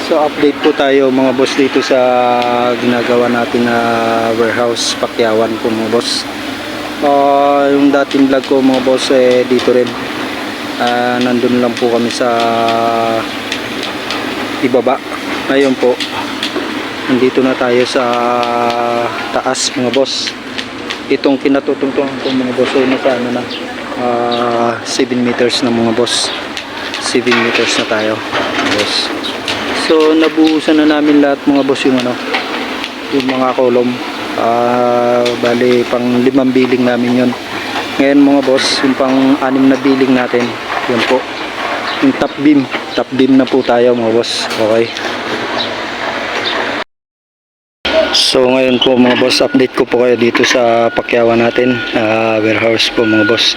So update po tayo mga boss dito sa ginagawa natin na warehouse Pakyawan po mga boss. Yung dating vlog ko mga boss dito rin. Nandun lang po kami sa ibaba. Ngayon po nandito na tayo sa taas mga boss. Itong kinatutungtungan ko mga boss ay nasa ano na 7 meters na mga boss. 7 meters na tayo mga boss. So nabuhusan na namin lahat mga boss yung yung mga kolom. Bali pang 5 biling namin yon. Ngayon mga boss, yung pang 6 na biling natin, yun po yung top beam na po tayo mga boss. Okay, so ngayon po mga boss, update ko po kayo dito sa Pakyawan natin, warehouse po mga boss.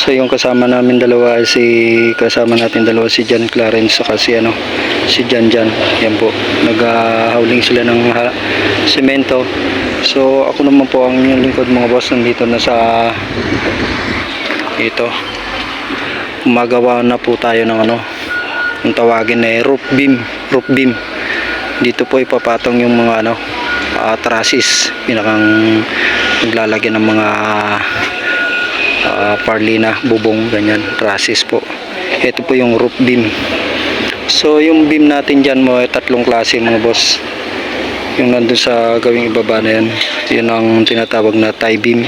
So yung kasama natin dalawa si John Clarence saka si Jan. Yan po, naghahauling sila ng semento. So ako naman po ang inyong lingkod mga boss, nandito na sa ito. Gumagawa na po tayo ng yung tawagin na roof beam. Dito po ipapatong yung mga trusses, pinakang naglalagyan ng mga parlina, bubong, ganyan, trusses po. Ito po yung roof beam. So yung beam natin dyan mo ay 3 klase mga boss. Yung nandun sa gawing ibaba na yan, yun ang tinatawag na tie beam.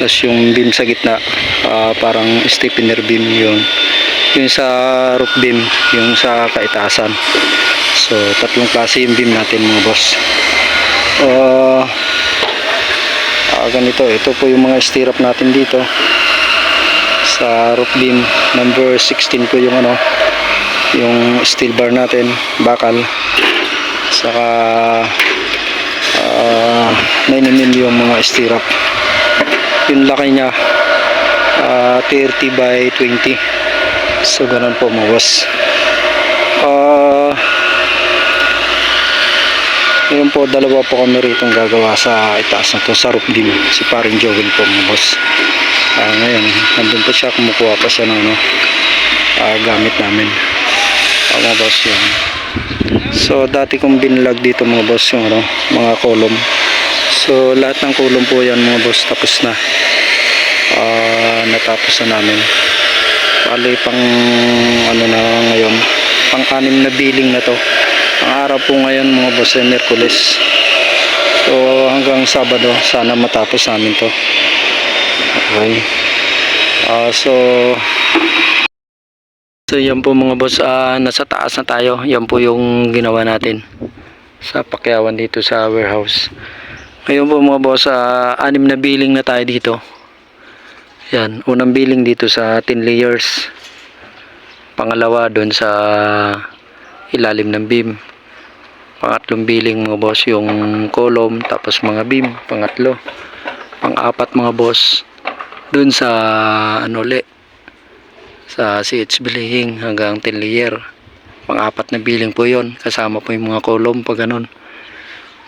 Tapos yung beam sa gitna, parang stiffener beam yun. Yung sa roof beam, yung sa kaitaasan. So 3 klase yung beam natin mga boss. Ganito, ito po yung mga stirrup natin dito sa roof beam. Number 16 po yung yung steel bar natin, bakal, saka 9mm yung mga stirrup. Yung laki nya 30 by 20. So ganun po mga boss. Ngayon po, dalawa po kami rito gagawa sa itaas na to, sa roof beam. Si paring Joel po mga boss. Ngayon, nandun po siya, kumukuha pa siya ng gamit namin. Mga boss yun. So dati kong binlog dito mga boss yung mga kolom. So lahat ng kolom po yan mga boss, tapos na. Natapos na namin. Bali pang na ngayon, pang 6 na biling na to. Ang araw po ngayon mga boss ay Miyerkules. So hanggang Sabado sana matapos namin to. Okay. So yan po mga boss, nasa taas na tayo. Yan po yung ginawa natin sa Pakyawan dito sa warehouse. Ngayon po mga boss, 6 na biling na tayo dito. Yan, unang biling dito sa 10 layers. Pangalawa doon sa ilalim ng beam. Pangatlong biling mga boss yung column, tapos mga beam, pangatlo. Pang-apat mga boss doon sa sa CH billing hanggang 10 layer. Pang-apat na biling po yon, kasama po yung mga column pag ganun.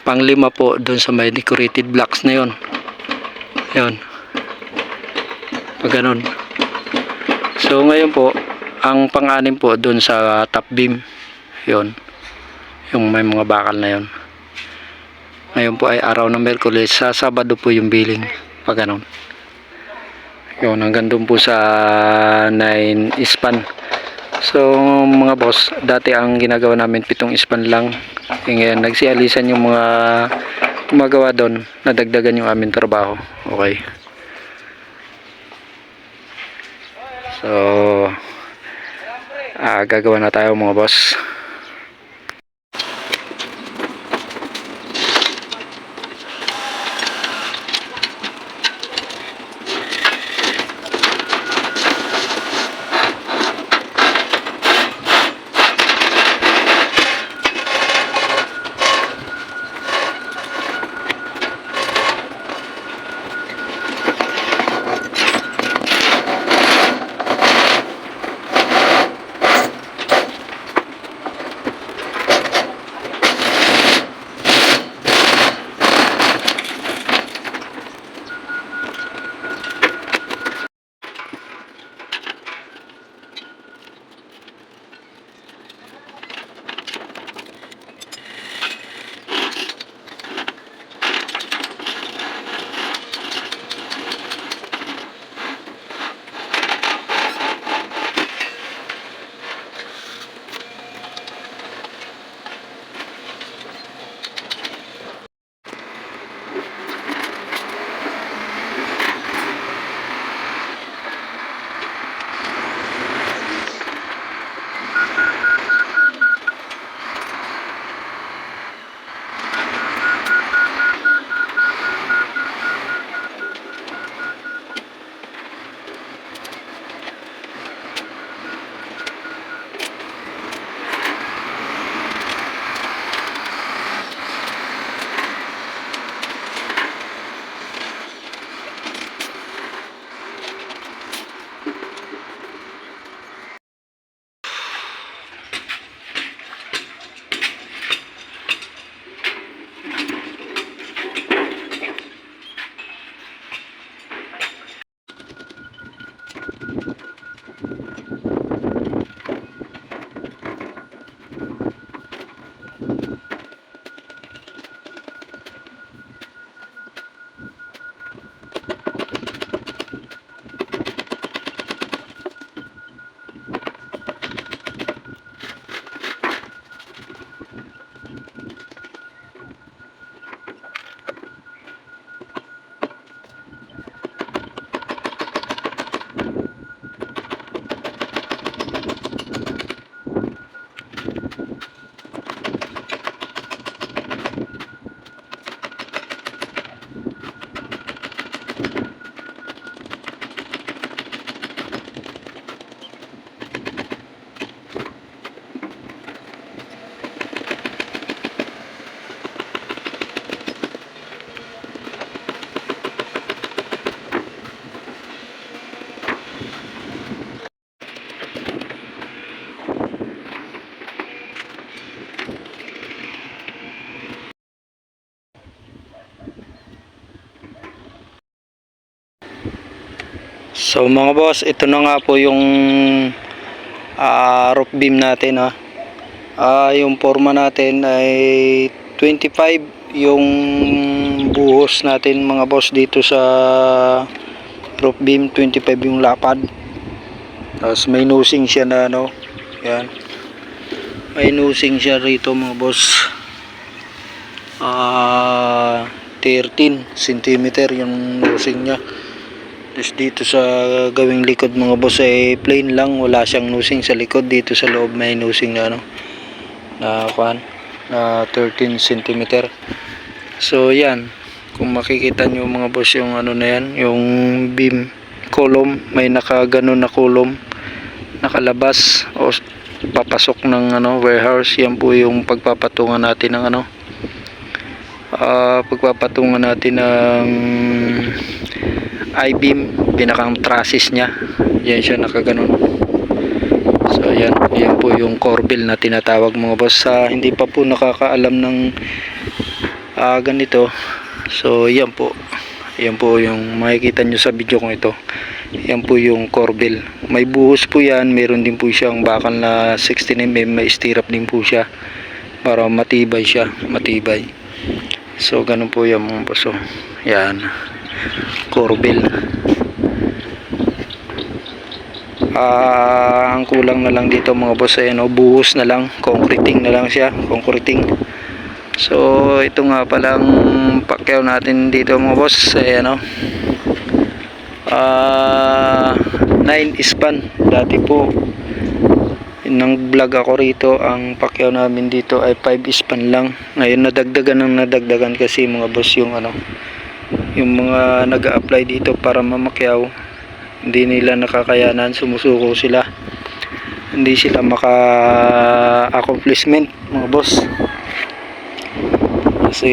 Pang-5 po doon sa may decorated blocks na yon. Yon, pag ganun. So ngayon po, ang pang-6 po doon sa top beam, yon, yung may mga bakal na yon. Ngayon po ay araw ng Miyerkules, sa Sabado po yung billing pag ganun. Yun, hanggang doon po sa 9 span. So mga boss, dati ang ginagawa namin 7 span lang. Ngayon nagsialisan yung mga gumagawa doon, nadagdagan yung aming trabaho. Okay. So gagawa na tayo mga boss. So mga boss, ito na nga po yung roof beam natin ha. Yung forma natin ay 25 yung buhos natin mga boss dito sa roof beam, 25 yung lapad. Tapos may nosing siya na ano, yan. May nosing siya rito mga boss. 13 cm yung nosing niya. Tapos dito sa gawing likod mga boss ay plain lang, wala siyang nosing sa likod. Dito sa loob may nosing na ano, na 13 cm. So yan, kung makikita nyo mga boss yung ano na yan, yung beam column, may nakaganon na column nakalabas o papasok ng ano warehouse. Yan po yung pagpapatungan natin ng ano, pagpapatungan natin ng I-beam, pinakang trusses nya. Yan siya nakaganon. So yan po yung corbel na tinatawag mga boss. Hindi pa po nakakaalam ng ganito. So yan po yung makikita nyo sa video kong ito. Yan po yung corbel. May buhos po yan, meron din po siyang bakal na 16mm, may stirrup din po siya para matibay siya, matibay. So ganun po yan mga boss. So, yan, corbel. Ang kulang na lang dito mga boss ay ano, buhos na lang, concreting na lang siya, concreting. So ito nga palang pakyaw natin dito mga boss ay ano, 9 span. Dati po nang vlog ako rito, ang pakyaw namin dito ay 5 span lang. Ngayon nadagdagan kasi mga boss yung ano, yung mga nag-a-apply dito para mamakyaw, hindi nila nakakayanan, sumusuko sila, hindi sila maka-accomplishment mga boss. Kasi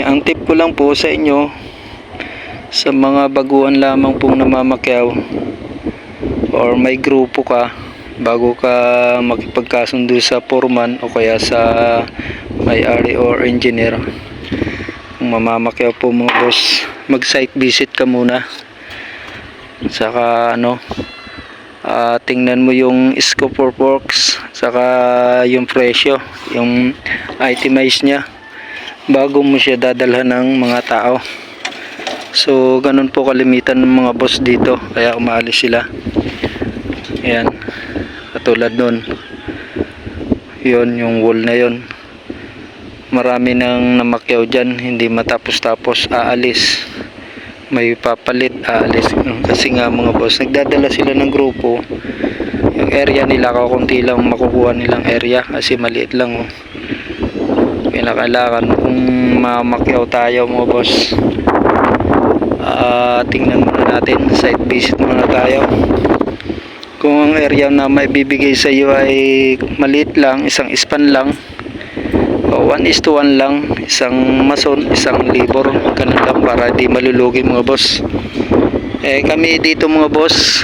ang tip ko lang po sa inyo, sa mga baguhan lamang pong namamakyaw or may grupo ka, bago ka makipagkasundo sa foreman o kaya sa may-ari or engineer, kung mamamakyaw po mga boss, mag site visit ka muna. Saka ano, tingnan mo yung scope of works, saka yung presyo, yung itemize nya, bago mo siya dadalhan ng mga tao. So ganun po kalimitan ng mga boss dito, kaya umaalis sila. Ayan, katulad nun, yun yung wall na yun, marami nang namakyaw dyan, hindi matapos-tapos, aalis, may papalit, aalis. Kasi nga mga boss, nagdadala sila ng grupo, yung area nila kakunti lang makukuha nilang area kasi maliit lang oh. Kailangan kung mamakyaw tayo mga boss, tingnan muna natin, site visit muna tayo. Kung ang area na may bibigay sa iyo ay maliit lang, isang span lang o 1:1 lang, isang mason, isang labor, ganun lang para di malulugi mga boss. Kami dito mga boss,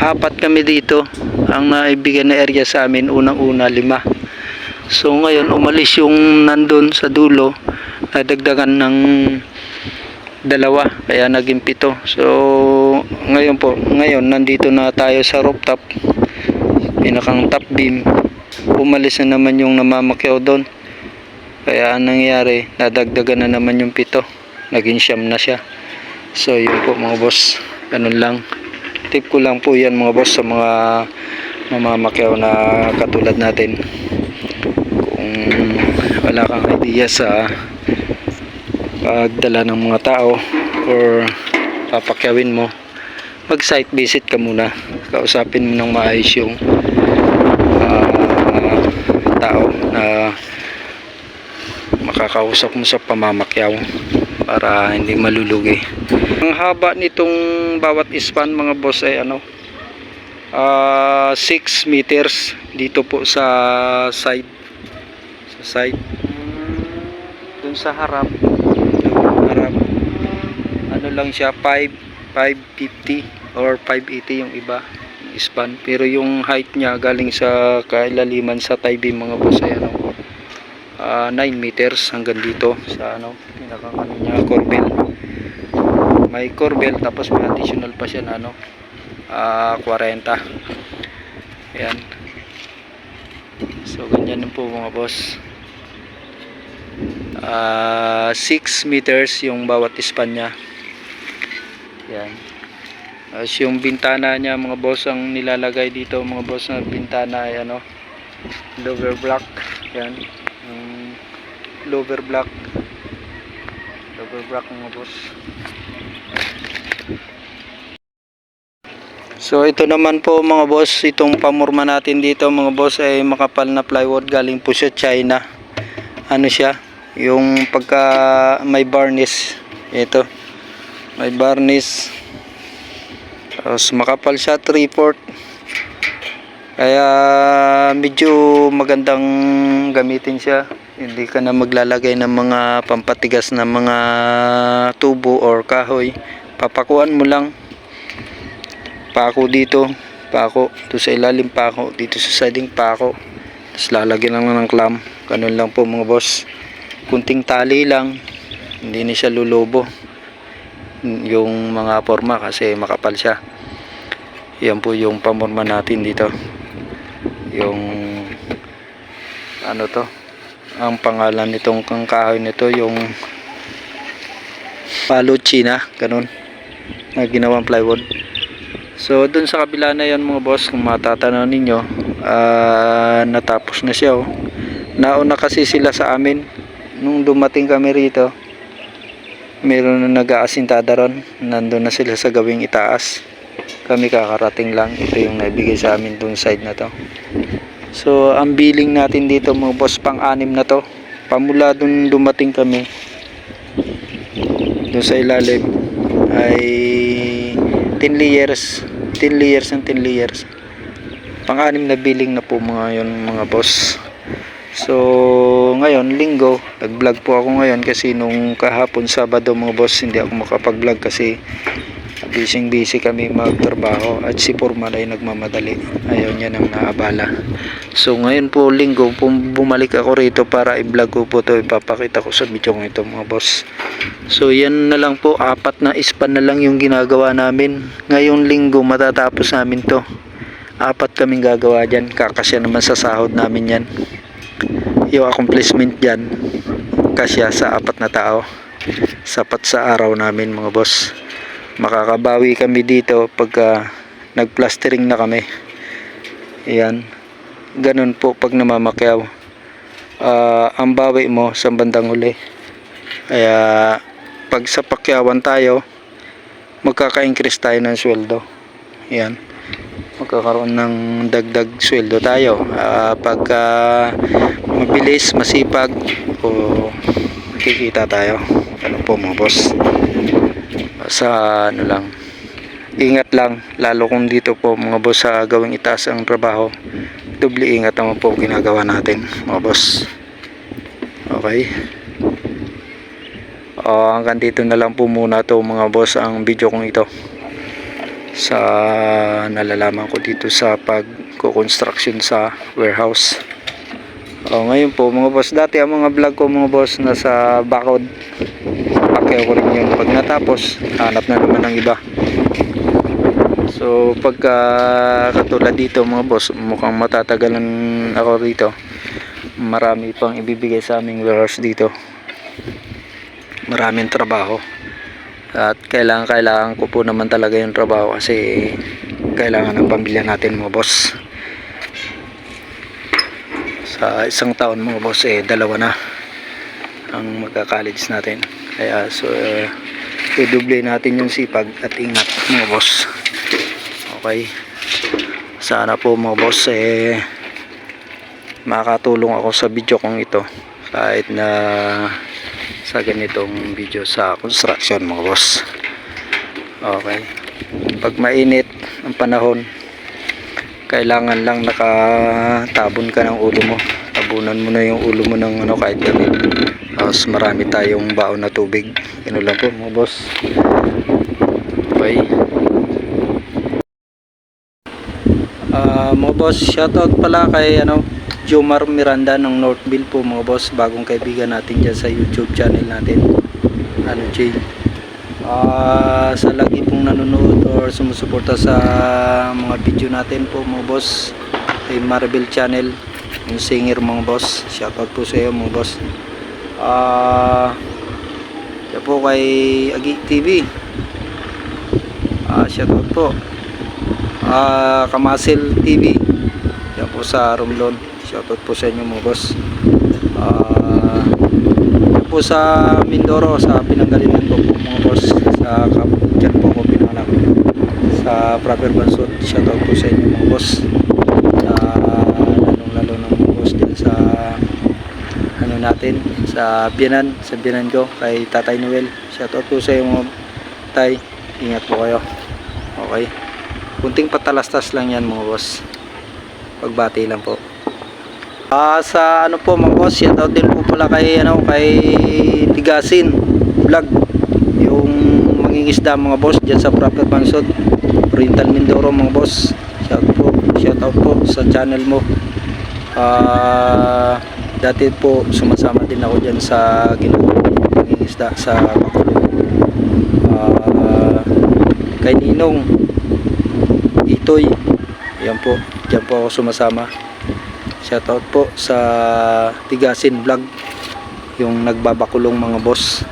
4 kami dito ang naibigay na area sa amin. Unang-una 5. So ngayon umalis yung nandun sa dulo, nadagdagan ng 2, kaya naging 7. So ngayon nandito na tayo sa rooftop, pinakang top beam. Umalis na naman yung namamakyaw doon, kaya anong nangyari, nadagdagan na naman yung 7, naging 9 na siya. So yun po mga boss, ganun lang. Tip ko lang po yan mga boss sa mga mamamakyaw na katulad natin. Kung wala kang idea sa pagdala ng mga tao or papakyawin mo, mag site visit ka muna, kausapin mo ng maayos yung tao na makakausap mo sa pamamakyaw para hindi malulugi. Ang haba nitong bawat span mga boss ay ano, 6 meters dito po sa side, dun sa harap ano lang siya, 550 or 580 yung iba yung span, pero yung height niya galing sa kailaliman sa tie beam mga boss ay ano, 9 meters hanggang dito sa ano, pinakang ano niya, corbel. may corbel, tapos may additional pa siya na 40. Ayan. So ganyan po mga boss. 6 meters yung bawat span nya. Yan. As yung bintana niya mga boss, ang nilalagay dito mga boss na bintana ay lower block. Yan. Lower block mga boss. So ito naman po mga boss, itong pamorma natin dito mga boss ay makapal na plywood, galing po sa China. Ano siya, yung pagka may varnish, ito may varnish, tapos makapal siya 3/4, kaya medyo magandang gamitin siya. Hindi ka na maglalagay ng mga pampatigas na mga tubo or kahoy. Papakuan mo lang, pako dito, pako to sa ilalim, pako dito sa siding, pako, tapos lalagyan lang ng clamp. Ganun lang po mga boss, kunting tali lang, hindi na siya lulubo yung mga forma kasi makapal siya. Yan po yung pamorma natin dito, yung ang pangalan nitong kahoy nito, yung palo China, ganun na ginawang plywood. So dun sa kabila na yan mga boss, kung matatanaw ninyo, natapos na siya. Nauna kasi sila sa amin nung dumating kami rito. Meron na nag-aasintada ron, nandun na sila sa gawing itaas. Kami kakarating lang. Ito yung naibigay sa amin dun side na to. So ang billing natin dito mga boss, pang-anim na to. Pamula dun dumating kami dun sa ilalim ay 10 layers and 10 layers. Pang-anim na billing na po mga yun mga boss. So ngayon linggo, nag-vlog po ako ngayon kasi nung kahapon Sabado mga boss, hindi ako makapag-vlog kasi busy kami magtrabaho at si Foreman ay nagmamadali, ayaw niya nang naabala. So ngayon po linggo, bumalik ako rito para i-vlog ko po to, ipapakita ko sa video ito mga boss. So yan na lang po, 4 na span na lang yung ginagawa namin ngayong linggo, matatapos namin to. 4 kaming gagawa dyan, kakasya naman sa sahod namin yan. Yung accomplishment dyan kasya sa 4 na tao, sapat sa araw namin mga boss. Makakabawi kami dito pagka nagplastering na kami. Ayan, ganun po pag namamakyaw, ang bawi mo sa bandang huli. Kaya pag sa pakyawan tayo, magkaka-increase tayo ng sweldo. Ayan, magkakaroon ng dagdag sweldo tayo pagka mabilis, masipag, o kikita tayo. Ano po mga boss, sa lang, ingat lang, lalo kung dito po mga boss sa gawing itaas ang trabaho, doble ingat naman po ginagawa natin mga boss. Okay, hanggang dito na lang po muna to mga boss ang video kong ito sa nalalaman ko dito sa pagko-construction sa warehouse. Ngayon po mga boss, dati ang mga vlog ko mga boss nasa bakod, pakyaw ko rin yun. Pag natapos, hanap na naman ng iba. So pagka katulad dito mga boss, mukhang matatagalan ako rito, marami pang ibibigay sa aming warehouse dito, maraming trabaho, at kailangan ko po naman talaga yung trabaho kasi kailangan ng pamilya natin mga boss. Sa isang taon mga boss, 2 na ang magka-college natin, kaya so i-double natin yung sipag at ingat mga boss. Okay, sana po mga boss makatulong ako sa video kong ito, kahit na sa ganitong video sa construction mga boss. Okay, pag mainit ang panahon, kailangan lang nakatabon ka ng ulo mo, tabunan mo na yung ulo mo ng kahit gabi, tapos marami tayong baon na tubig. Yun lang po mga boss. Okay, mga boss, shoutout pala kay Jomar Miranda ng Northville po mga boss, bagong kaibigan natin dyan sa YouTube channel natin, Jay. Sa lagi pong nanonood or sumusuporta sa mga video natin po mga boss, kay Maribel Channel, yung singer mga boss, shoutout po sa iyo mga boss. Yan po kay Agi TV, shoutout po. Kamasil TV, yan po sa Romblon, shoutout po sa inyo mga boss. Yan po sa Mindoro, sa Pinanggalingan po mga boss, sa dyan po ako pinanganak, sa proper Bansod, shoutout po sa inyo mga boss. Lalo ng mga boss din sa ano natin, sa biyanan ko, kay Tatay Noel, shoutout po sa inyo mga tay, ingat po kayo. Okay, kunting patalastas lang yan mga boss, pagbati lang po. Sa ano po mga boss, shoutout din po pala kay kay Tigasin Vlog, yung mangingisda mga boss diyan sa proper Bansod, Oriental Mindoro mga boss. Shoutout po sa channel mo. Dati po sumasama din ako diyan sa mangingisda sa Bacolod. Kay Ninong Itoy, yan po, diyan po ako sumasama. Shoutout po sa Tigasin Vlog, yung nagbabakulong mga boss,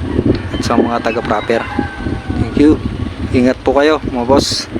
at sa mga taga proper. Thank you. Ingat po kayo mga boss.